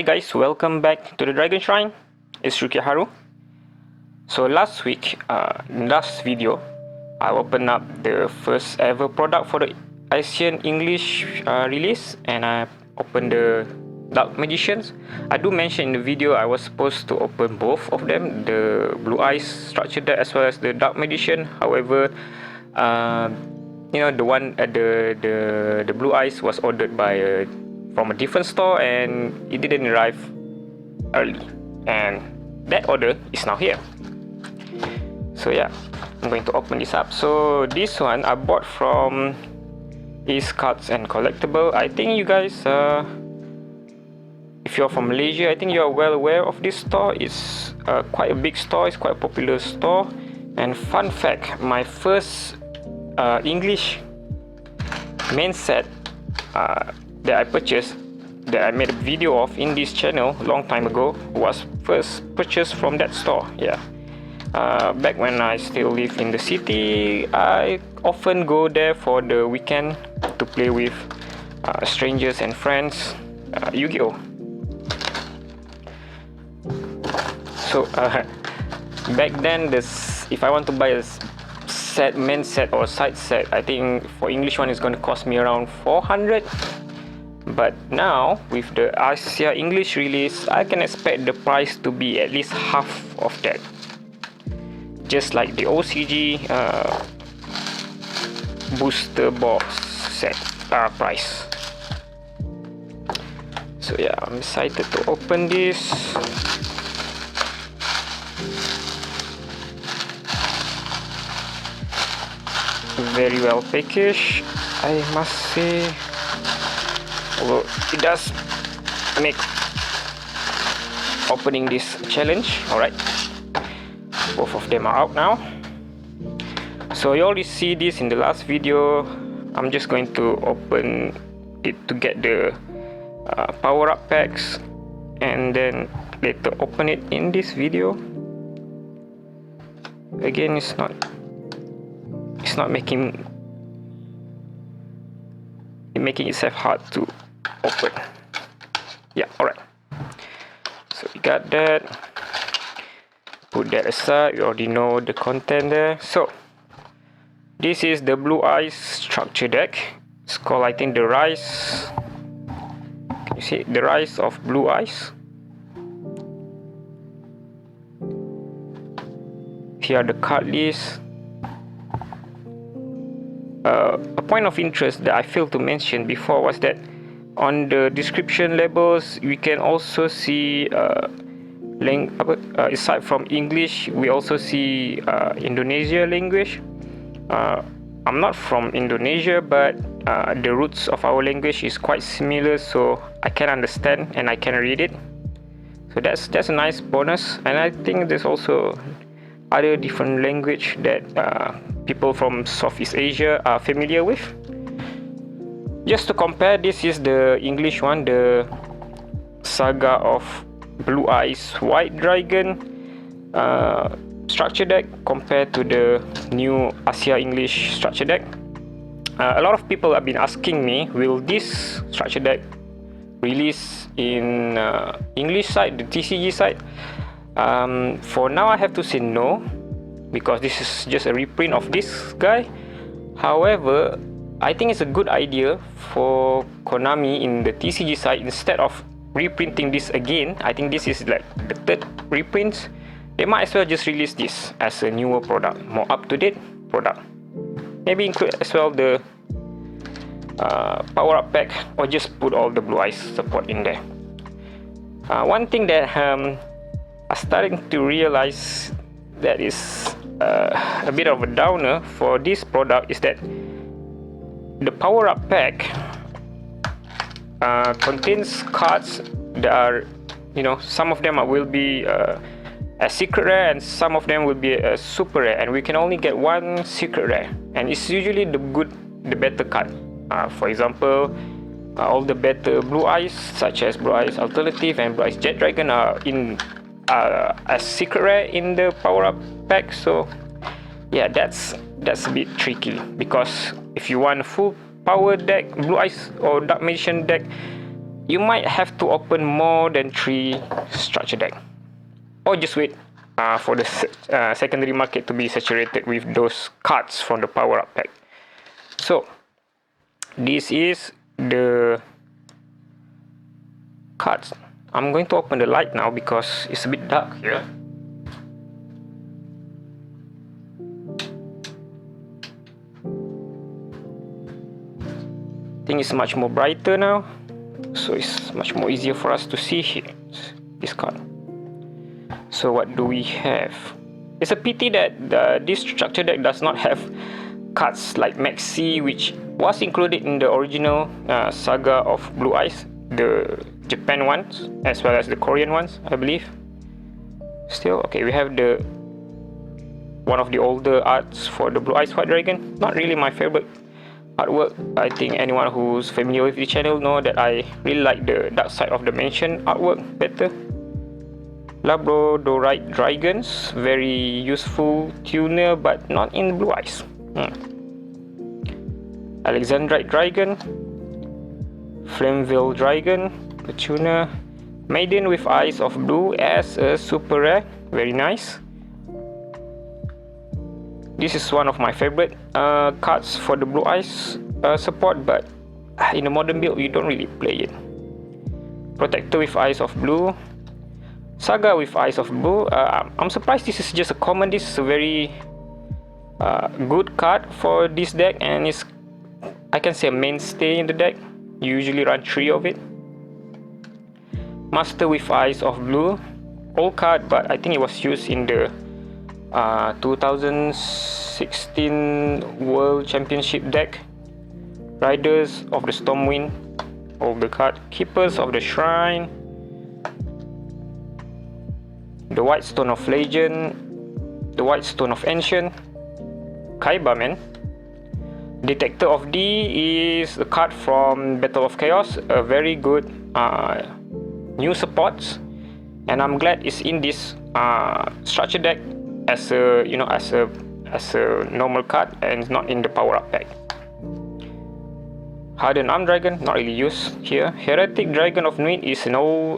Hi guys, welcome back to the Dragon Shrine. It's Ruki Haru. So last video, I opened up the first ever product for the Asian English release, and I opened the Dark Magicians. I do mention in the video I was supposed to open both of them, the Blue Eyes structure deck as well as the Dark Magician. However, the one the Blue Eyes was ordered by from a different store and it didn't arrive early, and that order is now here. So yeah, I'm going to open this up. So this one I bought from Ace Cards and Collectibles. I think you guys, if you're from Malaysia, I think you're well aware of this store. It's quite a big store, it's quite a popular store. And fun fact, my first English main set that I purchased, that I made a video of in this channel a long time ago, was first purchased from that store. Yeah, back when I still live in the city, I often go there for the weekend to play with strangers and friends, Yu-Gi-Oh. So back then, if I want to buy a main set or side set, I think for English one is going to cost me around 400. But now with the Asia English release, I can expect the price to be at least half of that, just like the OCG booster box set price. So yeah, I'm excited to open this. Very well packaged, I must say. Although it does make opening this challenge. Alright, both of them are out now. So you already see this in the last video. I'm just going to open it to get the power-up packs, and then later open it in this video. Again, it's not making itself hard to open. Yeah, alright. So we got that. Put that aside. You already know the content there. So this is the Blue Eyes structure deck. It's called, I think, the Rise. Can you see the Rise of Blue Eyes? Here are the card lists. A point of interest that I failed to mention before was that on the description labels we can also see aside from English, we also see Indonesia language. I'm not from Indonesia, but the roots of our language is quite similar, so I can understand and I can read it. So that's a nice bonus. And I think there's also other different language that people from Southeast Asia are familiar with. Just to compare, this is the English one, the Saga of Blue Eyes White Dragon structure deck, compared to the new Asia English structure deck. A lot of people have been asking me, will this structure deck release in English side, the TCG side? For now, I have to say no, because this is just a reprint of this guy. However, I think it's a good idea for Konami in the TCG side, instead of reprinting this again. I think this is like the third reprint. They might as well just release this as a newer product, more up-to-date product. Maybe include as well the power-up pack, or just put all the Blue Eyes support in there. One thing that I'm starting to realize that is a bit of a downer for this product is that the power-up pack contains cards that are, some of them will be a secret rare, and some of them will be a super rare, and we can only get one secret rare, and it's usually the better card. For example, all the better Blue Eyes, such as Blue Eyes Alternative and Blue Eyes Jet Dragon, are in a secret rare in the power-up pack. So yeah, that's a bit tricky, because if you want a full power deck, Blue Eyes or Dark Magician deck, you might have to open more than 3 structure deck, or just wait for the secondary market to be saturated with those cards from the power up pack. So this is the cards. I'm going to open the light now because it's a bit dark here. I think it's much more brighter now, so it's much more easier for us to see here, this card. So what do we have? It's a pity that this structure deck does not have cards like Maxi, which was included in the original saga of Blue Eyes, the Japan ones as well as the Korean ones, I believe. Still, okay, we have the one of the older arts for the Blue Eyes White Dragon. Not really my favorite artwork. I think anyone who's familiar with the channel know that I really like the Dark Side of the Mansion artwork better. Labradorite Dragons, very useful tuner but not in Blue Eyes. Alexandrite Dragon, Flamevale Dragon, the tuner. Maiden with Eyes of Blue as a super rare, very nice. This is one of my favorite cards for the Blue Eyes support, but in the modern build you don't really play it. Protector with Eyes of Blue, Saga with Eyes of Blue. I'm surprised this is just a common. This is a very good card for this deck, and it's, I can say, a mainstay in the deck. You usually run 3 of it. Master with Eyes of Blue, old card, but I think it was used in the 2016 World Championship deck. Riders of the Stormwind, older card. Keepers of the Shrine, the White Stone of Legend, the White Stone of Ancient, Kaiba Man. Detector of D is a card from Battle of Chaos, a very good new support, and I'm glad it's in this structure deck as a as a normal card and not in the power up pack. Hardened Arm Dragon, not really used here. Heretic Dragon of Nuit is no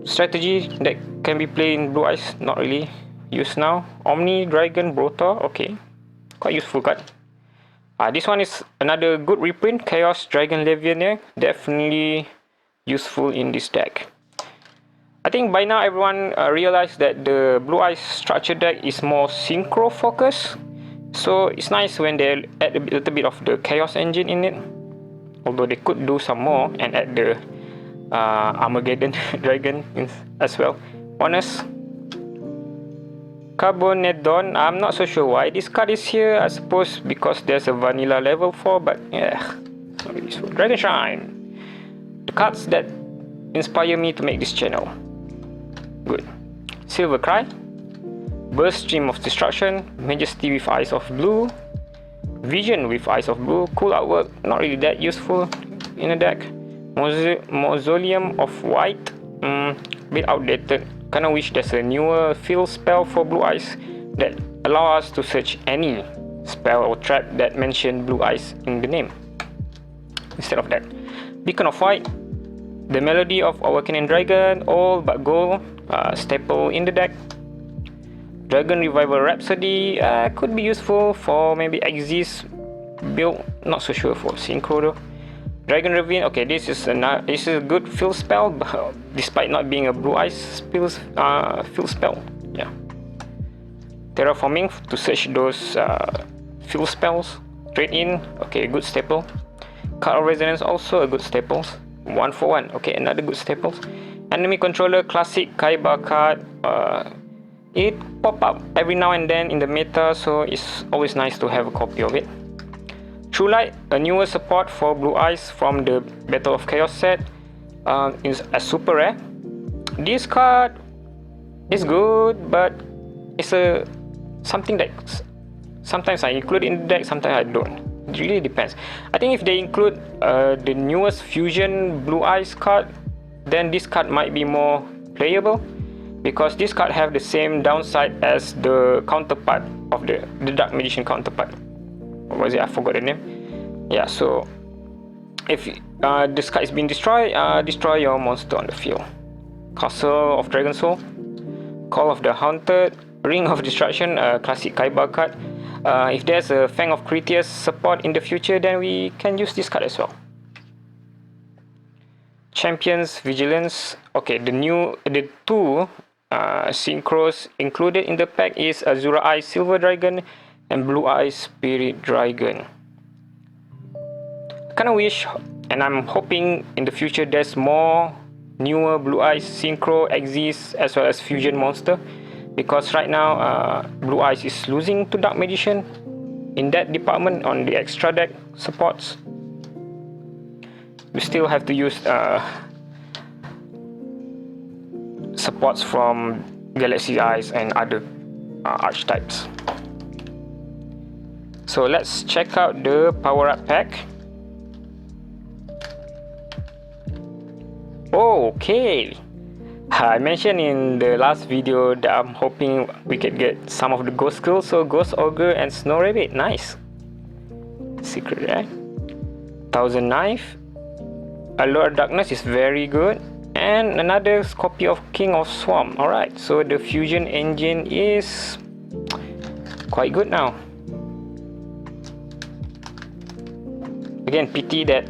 strategy that can be played in Blue Eyes, not really used now. Omni Dragon Brotor, okay, quite useful card. This one is another good reprint, Chaos Dragon Legionnaire, definitely useful in this deck. I think by now everyone realized that the Blue Eyes structure deck is more synchro focused, so it's nice when they add a little bit of the Chaos engine in it, although they could do some more and add the Armageddon Dragon as well. Honest Carbonedon, I'm not so sure why this card is here. I suppose because there's a vanilla level 4, but yeah, not really useful. Dragon Shrine, the cards that inspire me to make this channel. Good. Silver Cry, Burst Stream of Destruction, Majesty with Eyes of Blue, Vision with Eyes of Blue, cool artwork, not really that useful in a deck. Mausoleum of White, bit outdated. Kinda wish there's a newer field spell for Blue Eyes that allow us to search any spell or trap that mention Blue Eyes in the name instead of that. Beacon of White, the Melody of Awakening Dragon, all but gold, staple in the deck. Dragon Revival Rhapsody could be useful for maybe Axis build, not so sure for Synchro though. Dragon Ravine, okay, this is a good field spell, but despite not being a Blue Eyes field spell. Yeah. Terraforming to search those field spells. Trade in, okay, good staple. Card of Resonance, also a good staple. 1 for 1, okay, another good staple. Enemy Controller, classic Kaiba card. It pop up every now and then in the meta, so it's always nice to have a copy of it. True Light, a newer support for Blue Eyes from the Battle of Chaos set, is a super rare. This card is good, but it's something that sometimes I include in the deck, sometimes I don't. It really depends. I think if they include the newest Fusion Blue Eyes card, then this card might be more playable, because this card have the same downside as the counterpart of the Dark Magician counterpart. What was it? I forgot the name. Yeah, so If this card is being destroyed, destroy your monster on the field. Castle of Dragon Soul, Call of the Haunted, Ring of Destruction, classic Kaiba card. If there's a Fang of Critias support in the future, then we can use this card as well. Champions Vigilance. Okay, the two synchros included in the pack is Azura Eye Silver Dragon and Blue Eye Spirit Dragon. I kinda wish, and I'm hoping in the future there's more newer Blue Eyes Synchro exists as well as Fusion Monster, because right now Blue Eyes is losing to Dark Magician in that department on the extra deck supports. We still have to use supports from Galaxy Eyes and other archetypes. So let's check out the power up pack. Okay, I mentioned in the last video that I'm hoping we could get some of the Ghost Girls, so Ghost Ogre and Snow Rabbit, nice. Secret, right? Thousand Knife, Allure of Darkness is very good, and another copy of King of Swamp. Alright, so the fusion engine is quite good now. Again, pity that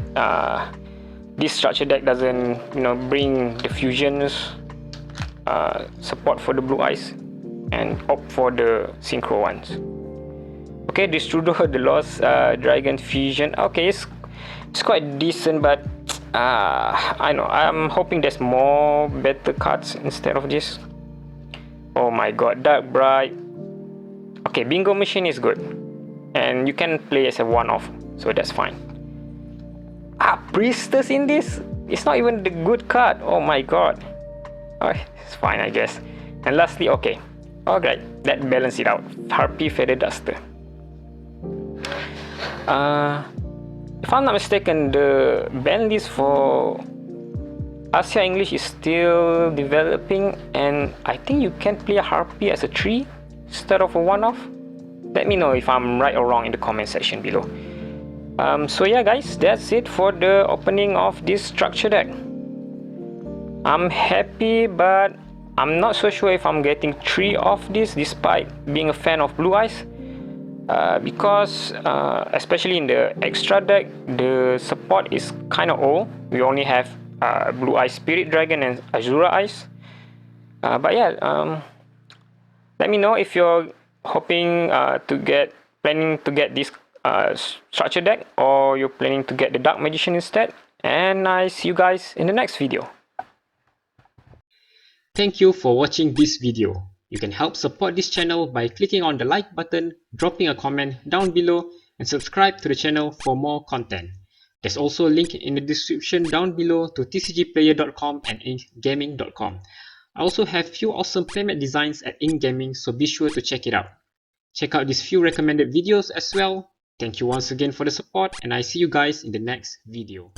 this structure deck doesn't, bring the fusions support for the Blue Eyes and opt for the synchro ones. Okay, this Kudo, the Lost Dragon Fusion. Okay, it's quite decent, but I know I'm hoping there's more better cards instead of this. Oh my god, Dark Bright. Okay, Bingo Machine is good, and you can play as a one-off, so that's fine. Priestess in this? It's not even the good card. Oh my god. Oh, it's fine, I guess. And lastly, okay. Alright, that balance it out. Harpy Feather Duster. If I'm not mistaken, the ban list for Asia English is still developing, and I think you can play a Harpy as a 3 instead of a one-off. Let me know if I'm right or wrong in the comment section below. So yeah guys, that's it for the opening of this structure deck. I'm happy, but I'm not so sure if I'm getting 3 of this despite being a fan of Blue Eyes, because especially in the extra deck, the support is kind of old. We only have Blue Eyes Spirit Dragon and Azura Eyes, but yeah, let me know if you're hoping planning to get this structure deck, or you're planning to get the Dark Magician instead. And I see you guys in the next video. Thank you for watching this video. You can help support this channel by clicking on the like button, dropping a comment down below, and subscribe to the channel for more content. There's also a link in the description down below to tcgplayer.com and inkgaming.com. I also have few awesome playmat designs at Ink Gaming, so be sure to check it out. Check out these few recommended videos as well. Thank you once again for the support, and I see you guys in the next video.